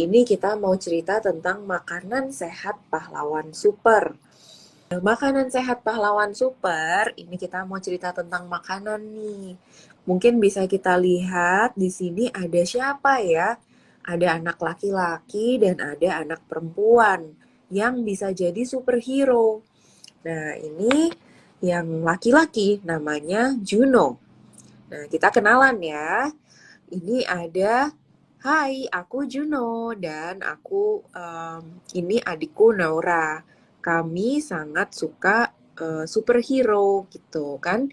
Kali ini kita mau cerita tentang makanan sehat pahlawan super. Nah, makanan sehat pahlawan super, ini kita mau cerita tentang makanan nih. Mungkin bisa kita lihat di sini ada siapa ya? Ada anak laki-laki dan ada anak perempuan yang bisa jadi superhero. Nah, ini yang laki-laki namanya Juno. Nah, kita kenalan ya. Ini ada, hai, aku Juno dan aku ini adikku Naura. Kami sangat suka superhero gitu kan.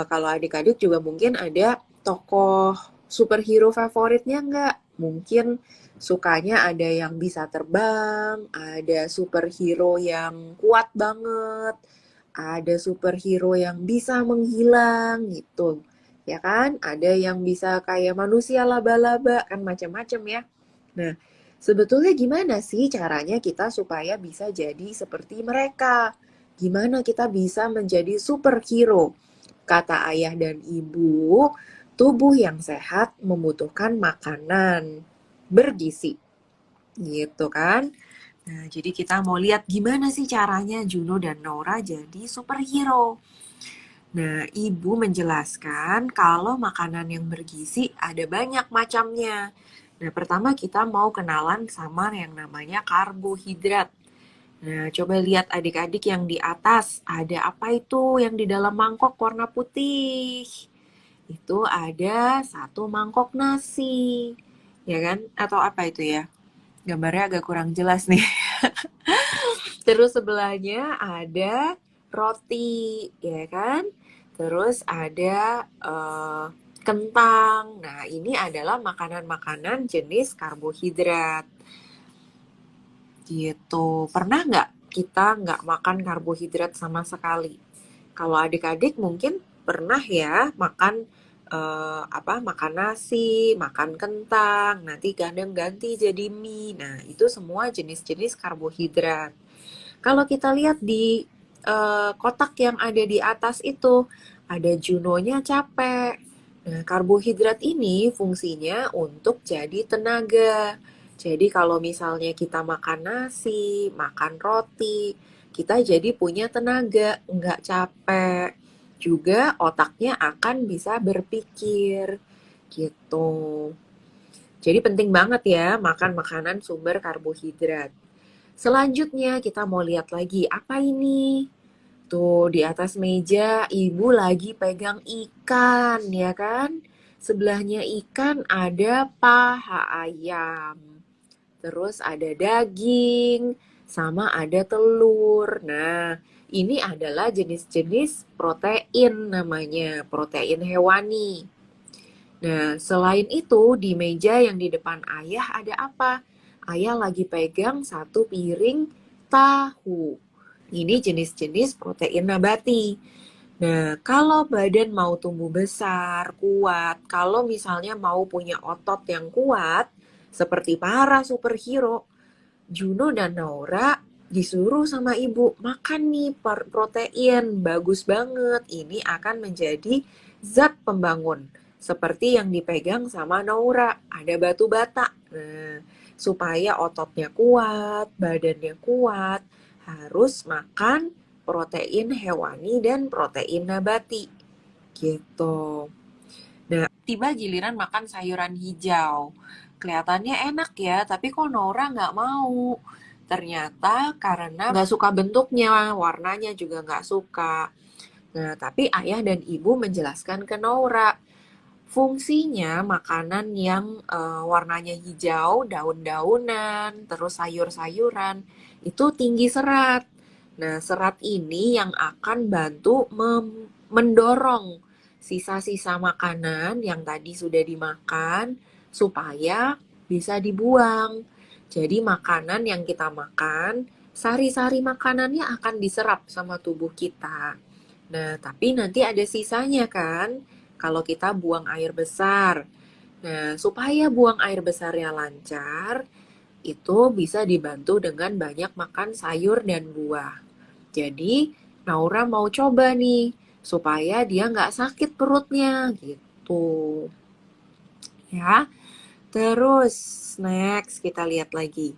Kalau adik-adik juga mungkin ada tokoh superhero favoritnya nggak? Mungkin sukanya ada yang bisa terbang, ada superhero yang kuat banget, ada superhero yang bisa menghilang gitu. Ya kan? Ada yang bisa kayak manusia laba-laba, kan macam-macam ya. Nah, sebetulnya gimana sih caranya kita supaya bisa jadi seperti mereka? Gimana kita bisa menjadi superhero? Kata ayah dan ibu, tubuh yang sehat membutuhkan makanan bergizi. Gitu kan? Nah, jadi kita mau lihat gimana sih caranya Juno dan Nora jadi superhero. Nah, ibu menjelaskan kalau makanan yang bergizi ada banyak macamnya. Nah, pertama kita mau kenalan sama yang namanya karbohidrat. Nah, coba lihat adik-adik yang di atas. Ada apa itu yang di dalam mangkok warna putih? Itu ada satu mangkok nasi. Ya kan? Atau apa itu ya? Gambarnya agak kurang jelas nih. Terus sebelahnya ada roti, ya kan? Terus ada kentang. Nah, ini adalah makanan-makanan jenis karbohidrat. Gitu. Pernah nggak kita nggak makan karbohidrat sama sekali? Kalau adik-adik mungkin pernah ya makan makan nasi, makan kentang, nanti kadang ganti jadi mie. Nah, itu semua jenis-jenis karbohidrat. Kalau kita lihat di kotak yang ada di atas itu, ada Junonya capek. Nah, karbohidrat ini fungsinya untuk jadi tenaga. Jadi kalau misalnya kita makan nasi, makan roti, kita jadi punya tenaga, nggak capek. Juga otaknya akan bisa berpikir, gitu. Jadi penting banget ya makan makanan sumber karbohidrat. Selanjutnya kita mau lihat lagi, apa ini? Tuh di atas meja ibu lagi pegang ikan, ya kan? Sebelahnya ikan ada paha ayam. Terus ada daging, sama ada telur. Nah, ini adalah jenis-jenis protein namanya, protein hewani. Nah, selain itu di meja yang di depan ayah ada apa? Ayah lagi pegang satu piring tahu. Ini jenis-jenis protein nabati. Nah, kalau badan mau tumbuh besar, kuat, kalau misalnya mau punya otot yang kuat, seperti para superhero, Juno dan Naura disuruh sama ibu makan nih protein, bagus banget. Ini akan menjadi zat pembangun. Seperti yang dipegang sama Naura, ada batu bata. Nah, supaya ototnya kuat, badannya kuat, harus makan protein hewani dan protein nabati. Gitu. Nah, tiba giliran makan sayuran hijau. Kelihatannya enak ya, tapi kok Nora nggak mau. Ternyata karena nggak suka bentuknya, warnanya juga nggak suka. Nah, tapi ayah dan ibu menjelaskan ke Nora, fungsinya makanan yang warnanya hijau, daun-daunan, terus sayur-sayuran, itu tinggi serat. Nah, serat ini yang akan bantu mendorong sisa-sisa makanan yang tadi sudah dimakan supaya bisa dibuang. Jadi makanan yang kita makan, sari-sari makanannya akan diserap sama tubuh kita. Nah, tapi nanti ada sisanya kan, kalau kita buang air besar. Nah, supaya buang air besarnya lancar, itu bisa dibantu dengan banyak makan sayur dan buah. Jadi, Naura mau coba nih, supaya dia nggak sakit perutnya, gitu. Ya, Terus, next kita lihat lagi.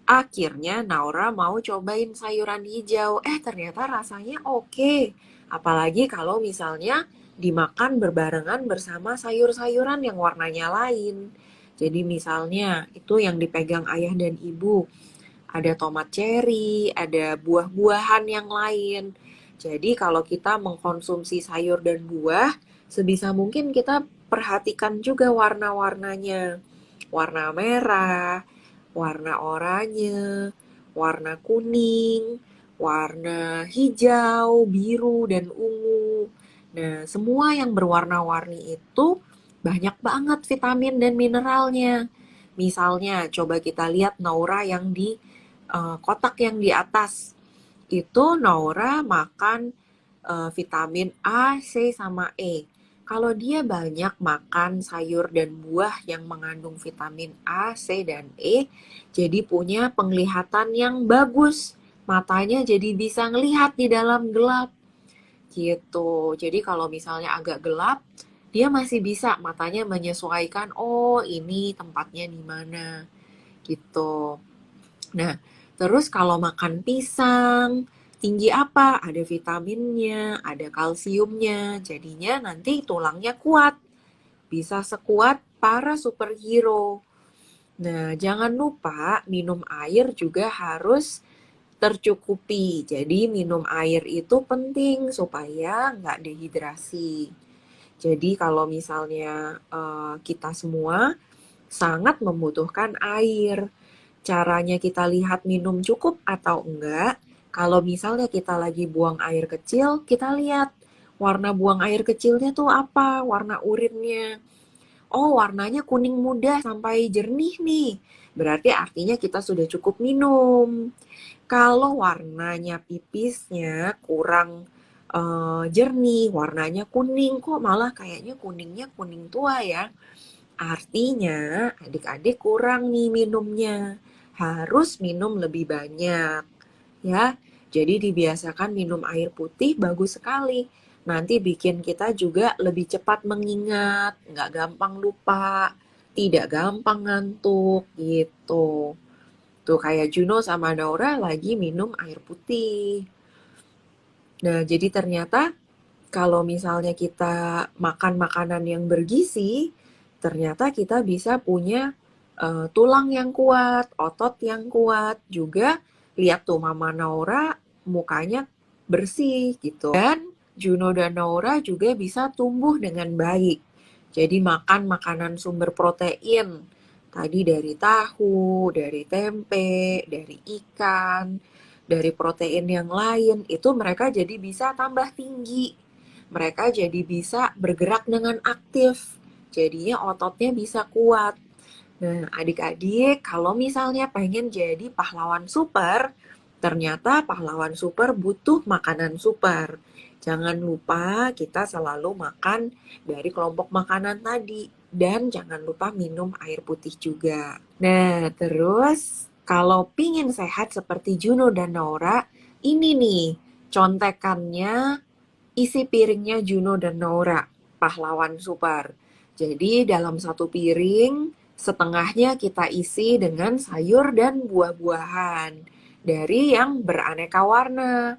Akhirnya Naura mau cobain sayuran hijau. Ternyata rasanya oke. Apalagi kalau misalnya dimakan berbarengan bersama sayur-sayuran yang warnanya lain. Jadi misalnya itu yang dipegang ayah dan ibu. Ada tomat cherry, ada buah-buahan yang lain. Jadi kalau kita mengkonsumsi sayur dan buah, sebisa mungkin kita perhatikan juga warna-warnanya. Warna merah, warna oranye, warna kuning, warna hijau, biru, dan ungu. Nah, semua yang berwarna-warni itu banyak banget vitamin dan mineralnya. Misalnya, coba kita lihat Naura yang di kotak yang di atas. Itu Naura makan vitamin A, C, sama E. Kalau dia banyak makan sayur dan buah yang mengandung vitamin A, C, dan E, jadi punya penglihatan yang bagus. Matanya jadi bisa ngelihat di dalam gelap. Gitu. Jadi kalau misalnya agak gelap, dia masih bisa matanya menyesuaikan, oh ini tempatnya di mana. Gitu. Nah, terus kalau makan pisang, tinggi apa? Ada vitaminnya, ada kalsiumnya. Jadinya nanti tulangnya kuat. Bisa sekuat para superhero. Nah, jangan lupa minum air juga harus tercukupi. Jadi minum air itu penting supaya nggak dehidrasi. Jadi kalau misalnya kita semua sangat membutuhkan air. Caranya kita lihat minum cukup atau enggak. Kalau misalnya kita lagi buang air kecil, kita lihat warna buang air kecilnya tuh apa, warna urinnya. Oh, warnanya kuning muda sampai jernih nih. Berarti artinya kita sudah cukup minum. Kalau warnanya pipisnya kurang jernih, warnanya kuning, kok malah kayaknya kuningnya kuning tua ya. Artinya adik-adik kurang nih minumnya. Harus minum lebih banyak ya. Jadi dibiasakan minum air putih bagus sekali. Nanti bikin kita juga lebih cepat mengingat, nggak gampang lupa, tidak gampang ngantuk gitu. Tuh kayak Juno sama Naura lagi minum air putih. Nah, jadi ternyata kalau misalnya kita makan makanan yang bergizi, ternyata kita bisa punya tulang yang kuat, otot yang kuat. Juga lihat tuh Mama Naura mukanya bersih gitu. Dan Juno dan Naura juga bisa tumbuh dengan baik. Jadi makan makanan sumber protein. Tadi dari tahu, dari tempe, dari ikan, dari protein yang lain. Itu mereka jadi bisa tambah tinggi. Mereka jadi bisa bergerak dengan aktif. Jadinya ototnya bisa kuat. Nah, adik-adik, kalau misalnya pengen jadi pahlawan super, ternyata pahlawan super butuh makanan super. Jangan lupa kita selalu makan dari kelompok makanan tadi. Dan jangan lupa minum air putih juga. Nah, terus kalau pingin sehat seperti Juno dan Nora, ini nih contekannya isi piringnya Juno dan Nora, pahlawan super. Jadi dalam satu piring, setengahnya kita isi dengan sayur dan buah-buahan. Dari yang beraneka warna.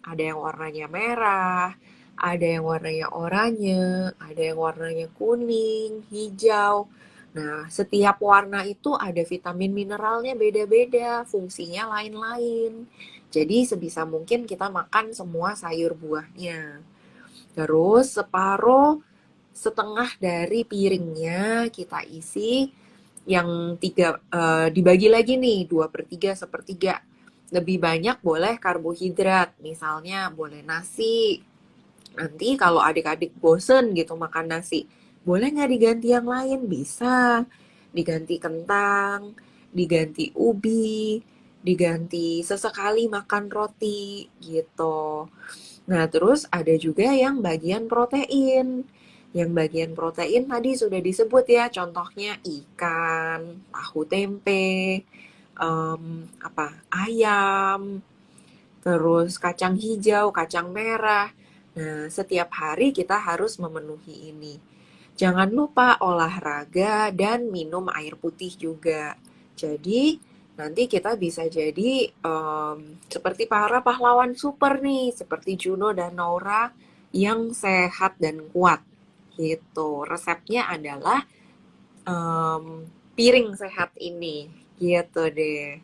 Ada yang warnanya merah, ada yang warnanya oranye, ada yang warnanya kuning, hijau. Nah, setiap warna itu ada vitamin mineralnya beda-beda, fungsinya lain-lain. Jadi sebisa mungkin kita makan semua sayur buahnya. Terus setengah dari piringnya kita isi yang dibagi lagi nih 2/3 sepertiga. Lebih banyak boleh karbohidrat, misalnya boleh nasi. Nanti kalau adik-adik bosen gitu makan nasi, boleh nggak diganti yang lain? Bisa. Diganti kentang, diganti ubi, diganti sesekali makan roti gitu. Nah, terus ada juga yang bagian protein. Yang bagian protein tadi sudah disebut ya, contohnya ikan, tahu tempe, ayam, terus kacang hijau, kacang merah. Nah, setiap hari kita harus memenuhi ini. Jangan lupa olahraga dan minum air putih juga. Jadi nanti kita bisa jadi seperti para pahlawan super nih, seperti Juno dan Nora yang sehat dan kuat. Gitu. Resepnya adalah em, piring sehat ini. Gitu deh.